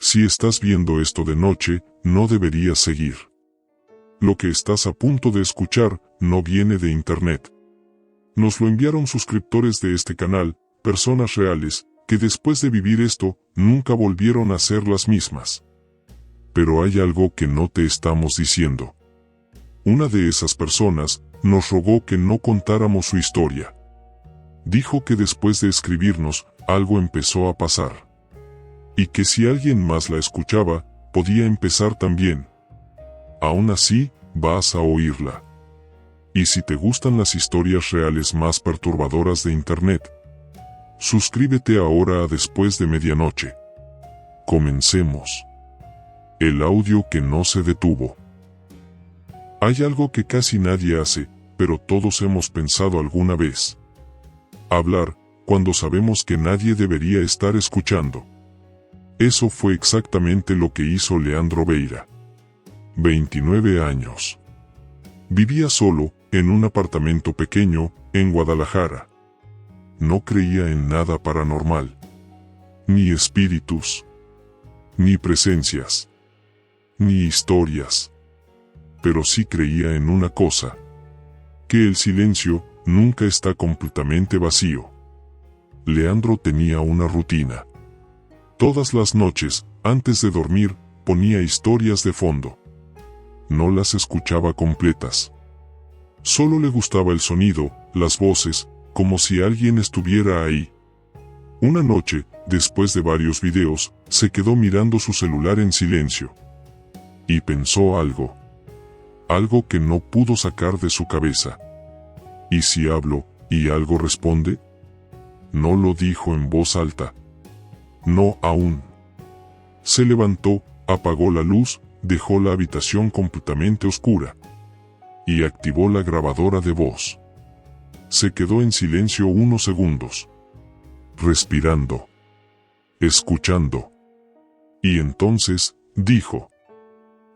Si estás viendo esto de noche, no deberías seguir. Lo que estás a punto de escuchar no viene de internet. Nos lo enviaron suscriptores de este canal, personas reales, que después de vivir esto, nunca volvieron a ser las mismas. Pero hay algo que no te estamos diciendo. Una de esas personas nos rogó que no contáramos su historia. Dijo que después de escribirnos, algo empezó a pasar. Y que si alguien más la escuchaba, podía empezar también. Aún así, vas a oírla. Y si te gustan las historias reales más perturbadoras de internet, suscríbete ahora a Después de Medianoche. Comencemos. El audio que no se detuvo. Hay algo que casi nadie hace, pero todos hemos pensado alguna vez. Hablar, cuando sabemos que nadie debería estar escuchando. Eso fue exactamente lo que hizo Leandro Beira. 29 años. Vivía solo, en un apartamento pequeño, en Guadalajara. No creía en nada paranormal. Ni espíritus. Ni presencias. Ni historias. Pero sí creía en una cosa. Que el silencio nunca está completamente vacío. Leandro tenía una rutina. Todas las noches, antes de dormir, ponía historias de fondo. No las escuchaba completas. Solo le gustaba el sonido, las voces, como si alguien estuviera ahí. Una noche, después de varios videos, se quedó mirando su celular en silencio. Y pensó algo. Algo que no pudo sacar de su cabeza. ¿Y si hablo, y algo responde? No lo dijo en voz alta. No aún. Se levantó, apagó la luz, dejó la habitación completamente oscura. Y activó la grabadora de voz. Se quedó en silencio unos segundos. Respirando. Escuchando. Y entonces, dijo.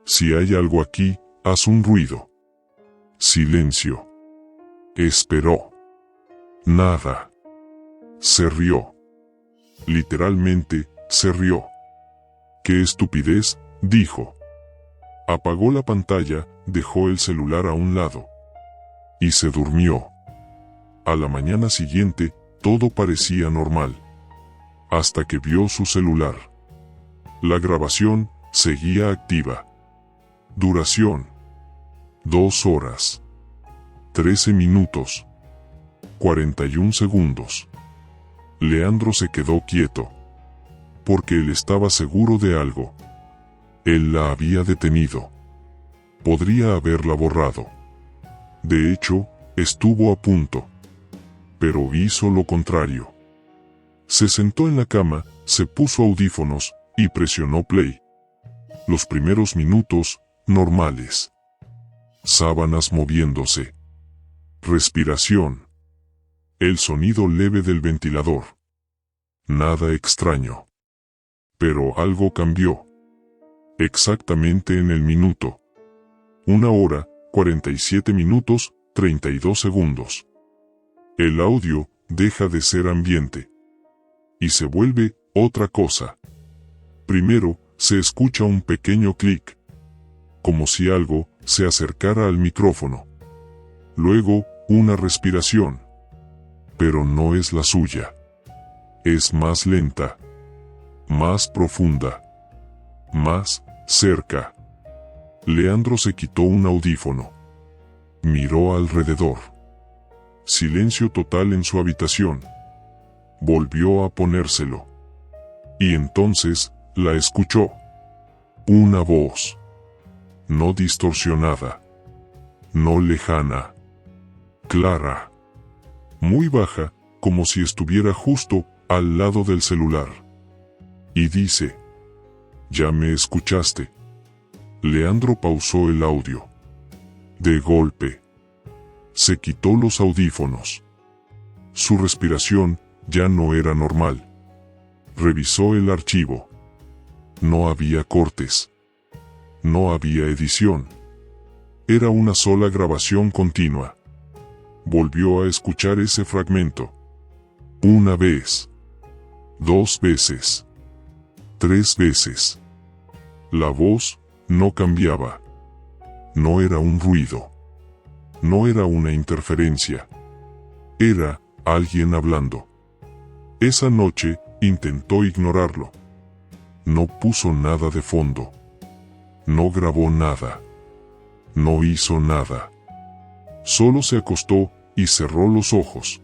Si hay algo aquí, haz un ruido. Silencio. Esperó. Nada. Se rió. Literalmente, se rió. ¡Qué estupidez!, dijo. Apagó la pantalla, dejó el celular a un lado. Y se durmió. A la mañana siguiente, todo parecía normal. Hasta que vio su celular. La grabación seguía activa. Duración: 2 horas. 13 minutos. 41 segundos. Leandro se quedó quieto. Porque él estaba seguro de algo. Él la había detenido. Podría haberla borrado. De hecho, estuvo a punto. Pero hizo lo contrario. Se sentó en la cama, se puso audífonos, y presionó play. Los primeros minutos, normales. Sábanas moviéndose. Respiración. El sonido leve del ventilador. Nada extraño. Pero algo cambió. Exactamente en el minuto. 1 hora, 47 minutos, 32 segundos. El audio deja de ser ambiente. Y se vuelve otra cosa. Primero, se escucha un pequeño clic. Como si algo se acercara al micrófono. Luego, una respiración. Pero no es la suya. Es más lenta. Más profunda. Más cerca. Leandro se quitó un audífono. Miró alrededor. Silencio total en su habitación. Volvió a ponérselo. Y entonces, la escuchó. Una voz. No distorsionada. No lejana. Clara. Muy baja, como si estuviera justo al lado del celular. Y dice: ¿ya me escuchaste? Leandro pausó el audio. De golpe. Se quitó los audífonos. Su respiración ya no era normal. Revisó el archivo. No había cortes. No había edición. Era una sola grabación continua. Volvió a escuchar ese fragmento. 1 vez. 2 veces. 3 veces. La voz no cambiaba. No era un ruido. No era una interferencia. Era alguien hablando. Esa noche intentó ignorarlo. No puso nada de fondo. No grabó nada. No hizo nada. Solo se acostó y cerró los ojos.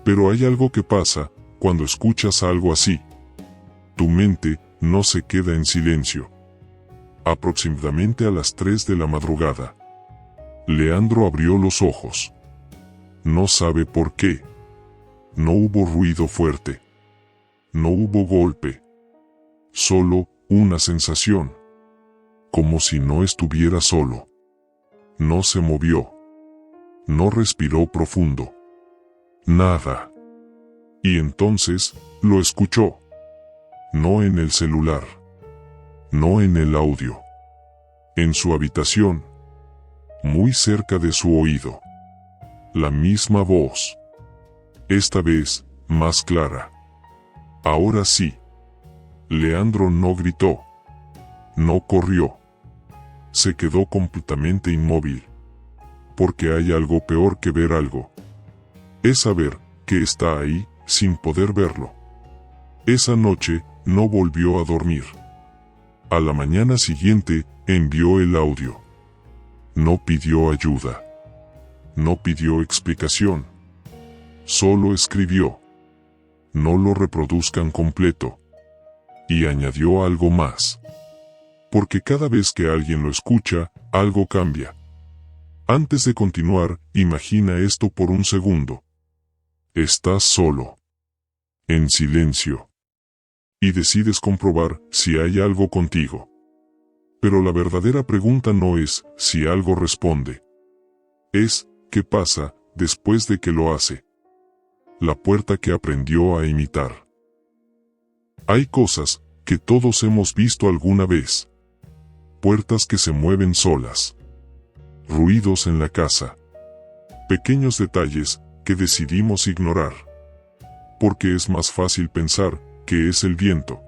Pero hay algo que pasa cuando escuchas algo así. Tu mente no se queda en silencio. Aproximadamente a las 3 de la madrugada, Leandro abrió los ojos. No sabe por qué. No hubo ruido fuerte. No hubo golpe. Solo una sensación. Como si no estuviera solo. No se movió. No respiró profundo. Nada. Y entonces, lo escuchó. No en el celular. No en el audio. En su habitación. Muy cerca de su oído. La misma voz. Esta vez, más clara. Ahora sí. Leandro no gritó. No corrió. Se quedó completamente inmóvil. Porque hay algo peor que ver algo. Es saber que está ahí, sin poder verlo. Esa noche, no volvió a dormir. A la mañana siguiente, envió el audio. No pidió ayuda. No pidió explicación. Solo escribió. No lo reproduzcan completo. Y añadió algo más. Porque cada vez que alguien lo escucha, algo cambia. Antes de continuar, imagina esto por un segundo. Estás solo. En silencio. Y decides comprobar si hay algo contigo. Pero la verdadera pregunta no es si algo responde. Es, ¿qué pasa después de que lo hace? La puerta que aprendió a imitar. Hay cosas que todos hemos visto alguna vez. Puertas que se mueven solas. Ruidos en la casa. Pequeños detalles que decidimos ignorar. Porque es más fácil pensar que es el viento.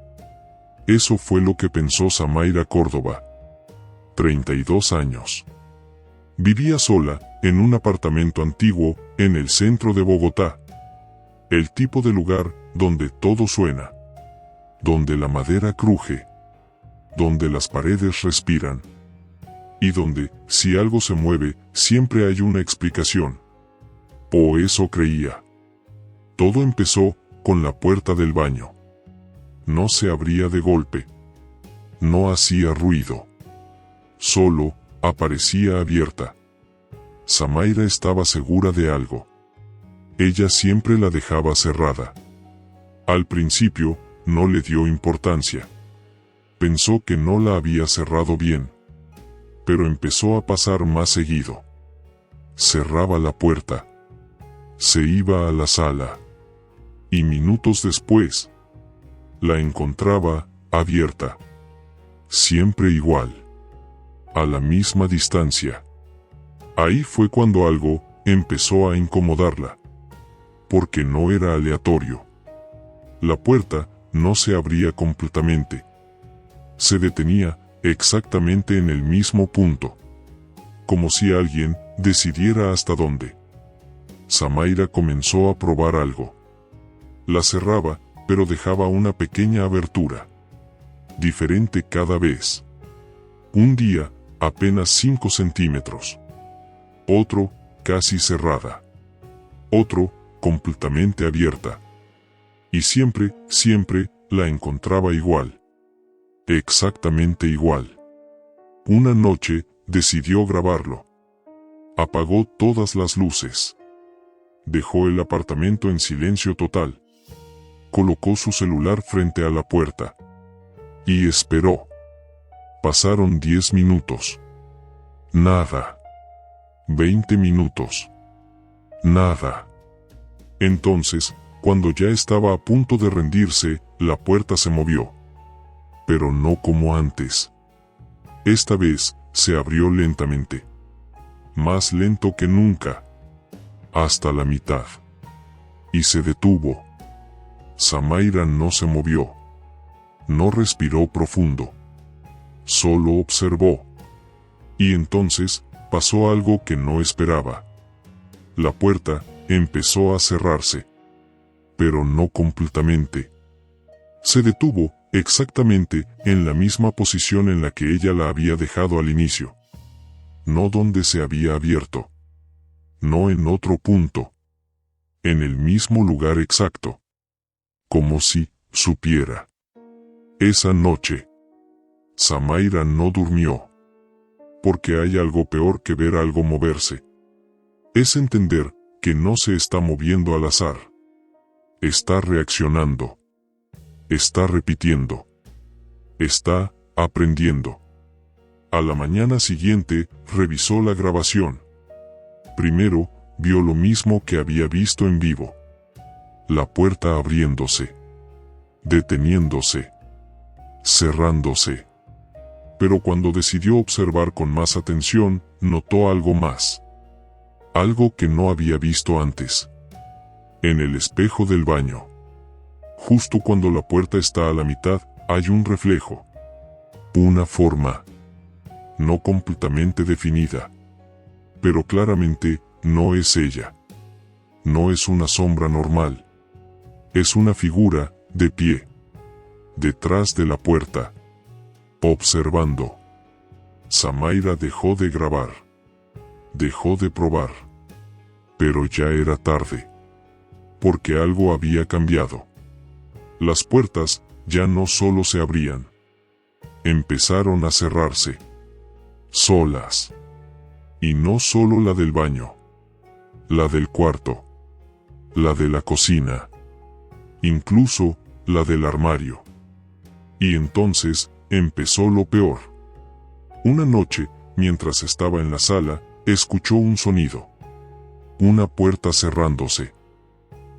Eso fue lo que pensó Samaira Córdoba. 32 años. Vivía sola, en un apartamento antiguo, en el centro de Bogotá. El tipo de lugar donde todo suena. Donde la madera cruje. Donde las paredes respiran. Y donde, si algo se mueve, siempre hay una explicación. O eso creía. Todo empezó con la puerta del baño. No se abría de golpe. No hacía ruido. Solo aparecía abierta. Samaira estaba segura de algo. Ella siempre la dejaba cerrada. Al principio, no le dio importancia. Pensó que no la había cerrado bien. Pero empezó a pasar más seguido. Cerraba la puerta. Se iba a la sala. Y minutos después, la encontraba abierta. Siempre igual. A la misma distancia. Ahí fue cuando algo empezó a incomodarla. Porque no era aleatorio. La puerta no se abría completamente. Se detenía exactamente en el mismo punto. Como si alguien decidiera hasta dónde. Samaira comenzó a probar algo. La cerraba, pero dejaba una pequeña abertura. Diferente cada vez. Un día, apenas 5 centímetros. Otro, casi cerrada. Otro, completamente abierta. Y siempre, siempre, la encontraba igual. Exactamente igual. Una noche, decidió grabarlo. Apagó todas las luces. Dejó el apartamento en silencio total. Colocó su celular frente a la puerta. Y esperó. Pasaron 10 minutos. Nada. 20 minutos. Nada. Entonces, cuando ya estaba a punto de rendirse, la puerta se movió. Pero no como antes. Esta vez, se abrió lentamente. Más lento que nunca. Hasta la mitad. Y se detuvo. Samaira no se movió. No respiró profundo. Solo observó. Y entonces, pasó algo que no esperaba. La puerta empezó a cerrarse. Pero no completamente. Se detuvo, exactamente, en la misma posición en la que ella la había dejado al inicio. No donde se había abierto. No en otro punto. En el mismo lugar exacto. Como si supiera. Esa noche, Samaira no durmió. Porque hay algo peor que ver algo moverse. Es entender que no se está moviendo al azar. Está reaccionando. Está repitiendo. Está aprendiendo. A la mañana siguiente, revisó la grabación. Primero, vio lo mismo que había visto en vivo. La puerta abriéndose. Deteniéndose. Cerrándose. Pero cuando decidió observar con más atención, notó algo más. Algo que no había visto antes. En el espejo del baño. Justo cuando la puerta está a la mitad, hay un reflejo. Una forma. No completamente definida. Pero claramente, no es ella. No es una sombra normal. Es una figura, de pie. Detrás de la puerta. Observando. Samaira dejó de grabar. Dejó de probar. Pero ya era tarde. Porque algo había cambiado. Las puertas ya no solo se abrían. Empezaron a cerrarse. Solas. Y no solo la del baño. La del cuarto. La de la cocina. Incluso, la del armario. Y entonces, empezó lo peor. Una noche, mientras estaba en la sala, escuchó un sonido. Una puerta cerrándose.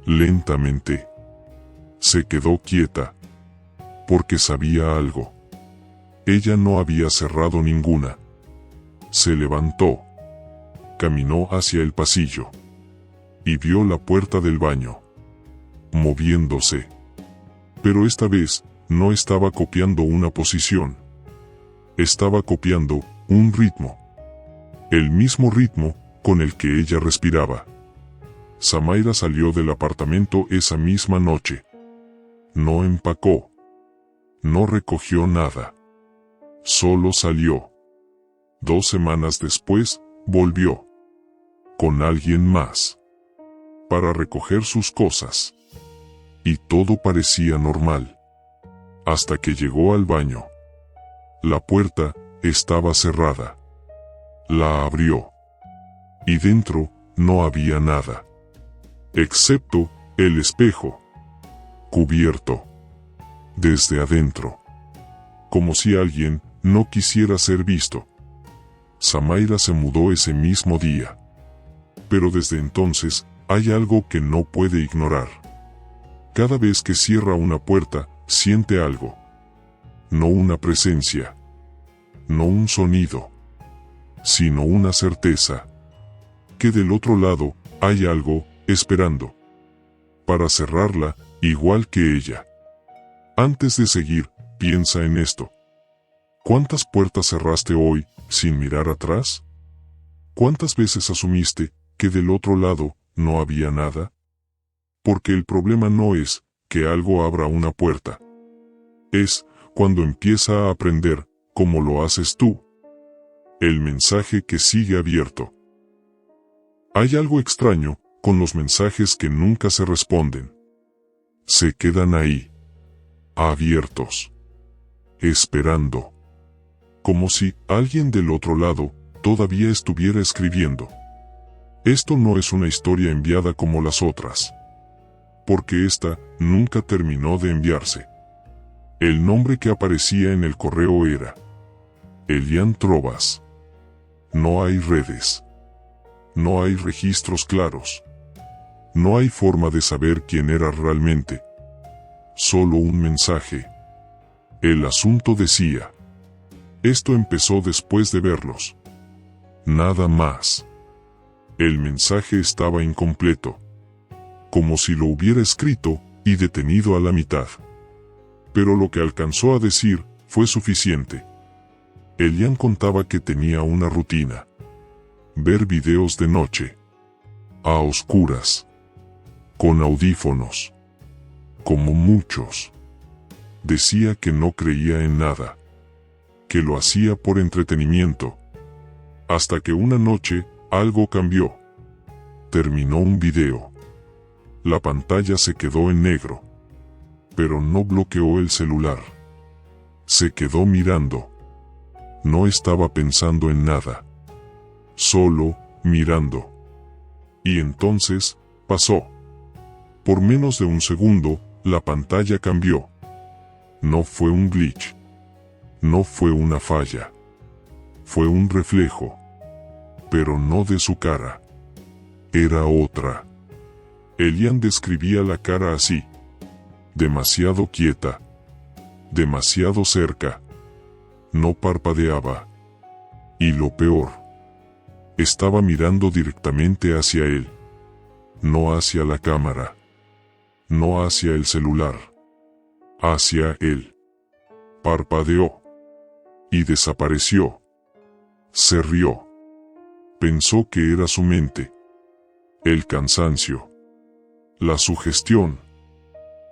Lentamente. Se quedó quieta. Porque sabía algo. Ella no había cerrado ninguna. Se levantó. Caminó hacia el pasillo. Y vio la puerta del baño. Moviéndose. Pero esta vez, no estaba copiando una posición. Estaba copiando un ritmo. El mismo ritmo con el que ella respiraba. Samaira salió del apartamento esa misma noche. No empacó. No recogió nada. Solo salió. 2 semanas después, volvió. Con alguien más. Para recoger sus cosas. Y todo parecía normal. Hasta que llegó al baño. La puerta estaba cerrada. La abrió. Y dentro no había nada. Excepto el espejo. Cubierto. Desde adentro. Como si alguien no quisiera ser visto. Samaira se mudó ese mismo día. Pero desde entonces, hay algo que no puede ignorar. Cada vez que cierra una puerta, siente algo. No una presencia. No un sonido. Sino una certeza. Que del otro lado, hay algo, esperando. Para cerrarla, igual que ella. Antes de seguir, piensa en esto. ¿Cuántas puertas cerraste hoy, sin mirar atrás? ¿Cuántas veces asumiste que del otro lado no había nada? Porque el problema no es que algo abra una puerta. Es cuando empieza a aprender, como lo haces tú. El mensaje que sigue abierto. Hay algo extraño con los mensajes que nunca se responden. Se quedan ahí. Abiertos. Esperando. Como si alguien del otro lado todavía estuviera escribiendo. Esto no es una historia enviada como las otras. Porque esta nunca terminó de enviarse. El nombre que aparecía en el correo era Elian Trovas. No hay redes. No hay registros claros. No hay forma de saber quién era realmente. Solo un mensaje. El asunto decía. Esto empezó después de verlos. Nada más. El mensaje estaba incompleto. Como si lo hubiera escrito y detenido a la mitad. pero lo que alcanzó a decir fue suficiente. Elian contaba que tenía una rutina: ver videos de noche, a oscuras, con audífonos, como muchos. Decía que no creía en nada, que lo hacía por entretenimiento. Hasta que una noche, algo cambió. Terminó un video. La pantalla se quedó en negro. Pero no bloqueó el celular. Se quedó mirando. No estaba pensando en nada. Solo mirando. Y entonces, pasó. Por menos de un segundo, la pantalla cambió. No fue un glitch. No fue una falla. Fue un reflejo. Pero no de su cara. Era otra. Elian describía la cara así: demasiado quieta. Demasiado cerca. No parpadeaba. Y lo peor, estaba mirando directamente hacia él. No hacia la cámara. No hacia el celular. Hacia él. Parpadeó. Y desapareció. Se rió. Pensó que era su mente. El cansancio. La sugestión.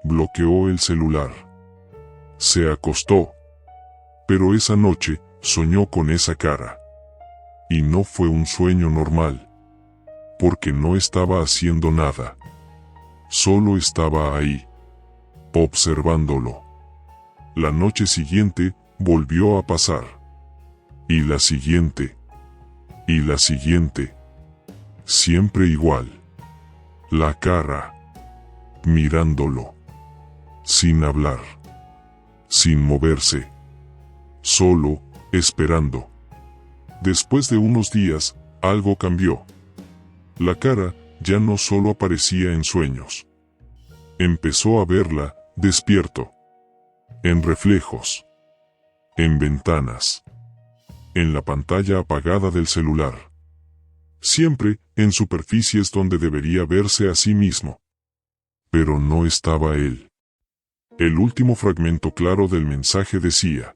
Bloqueó el celular. Se acostó. Pero esa noche, soñó con esa cara. Y no fue un sueño normal. Porque no estaba haciendo nada. Solo estaba ahí. Observándolo. La noche siguiente, volvió a pasar. Y la siguiente. Y la siguiente. Siempre igual. La cara. Mirándolo. Sin hablar. Sin moverse. Solo, esperando. Después de unos días, algo cambió. La cara ya no solo aparecía en sueños. Empezó a verla, despierto. En reflejos. En ventanas. En la pantalla apagada del celular. Siempre en superficies donde debería verse a sí mismo. Pero no estaba él. El último fragmento claro del mensaje decía: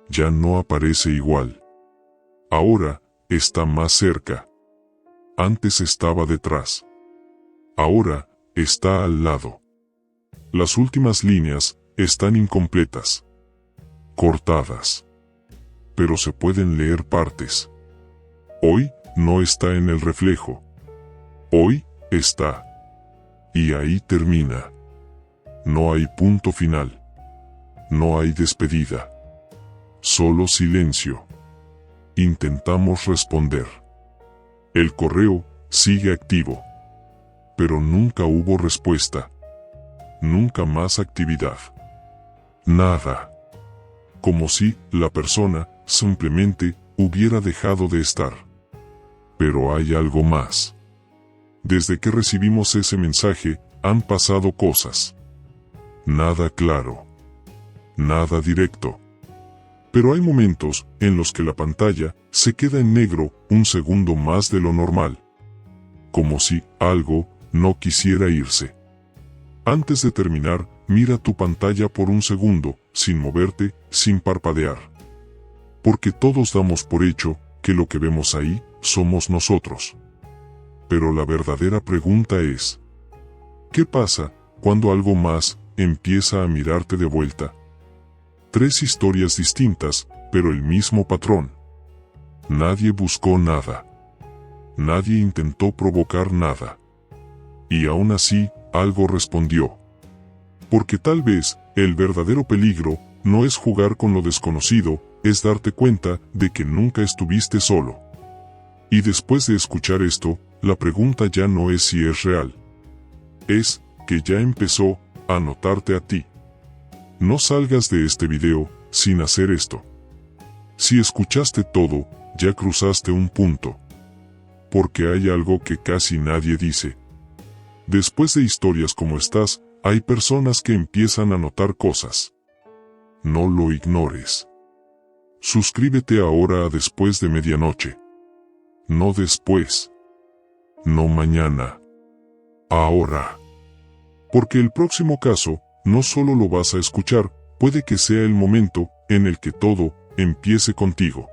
ya no aparece igual. Ahora, está más cerca. Antes estaba detrás. Ahora, está al lado. Las últimas líneas están incompletas. Cortadas. Pero se pueden leer partes. Hoy, no está en el reflejo. Hoy, está. Y ahí termina. No hay punto final. No hay despedida. Solo silencio. Intentamos responder. El correo sigue activo. Pero nunca hubo respuesta. Nunca más actividad. Nada. Como si la persona simplemente hubiera dejado de estar. Pero hay algo más. Desde que recibimos ese mensaje, han pasado cosas. Nada claro. Nada directo. Pero hay momentos en los que la pantalla se queda en negro un segundo más de lo normal. Como si algo no quisiera irse. Antes de terminar, mira tu pantalla por un segundo, sin moverte, sin parpadear. Porque todos damos por hecho que lo que vemos ahí somos nosotros. Pero la verdadera pregunta es: ¿qué pasa cuando algo más empieza a mirarte de vuelta? 3 historias distintas, pero el mismo patrón. Nadie buscó nada. Nadie intentó provocar nada. Y aún así, algo respondió. Porque tal vez, el verdadero peligro, no es jugar con lo desconocido, es darte cuenta de que nunca estuviste solo. Y después de escuchar esto, la pregunta ya no es si es real. Es que ya empezó a notarte a ti. No salgas de este video sin hacer esto. Si escuchaste todo, ya cruzaste un punto. Porque hay algo que casi nadie dice. Después de historias como estas, hay personas que empiezan a notar cosas. No lo ignores. Suscríbete ahora a Después de Medianoche. No después. No mañana. Ahora. Porque el próximo caso, no solo lo vas a escuchar, puede que sea el momento en el que todo empiece contigo.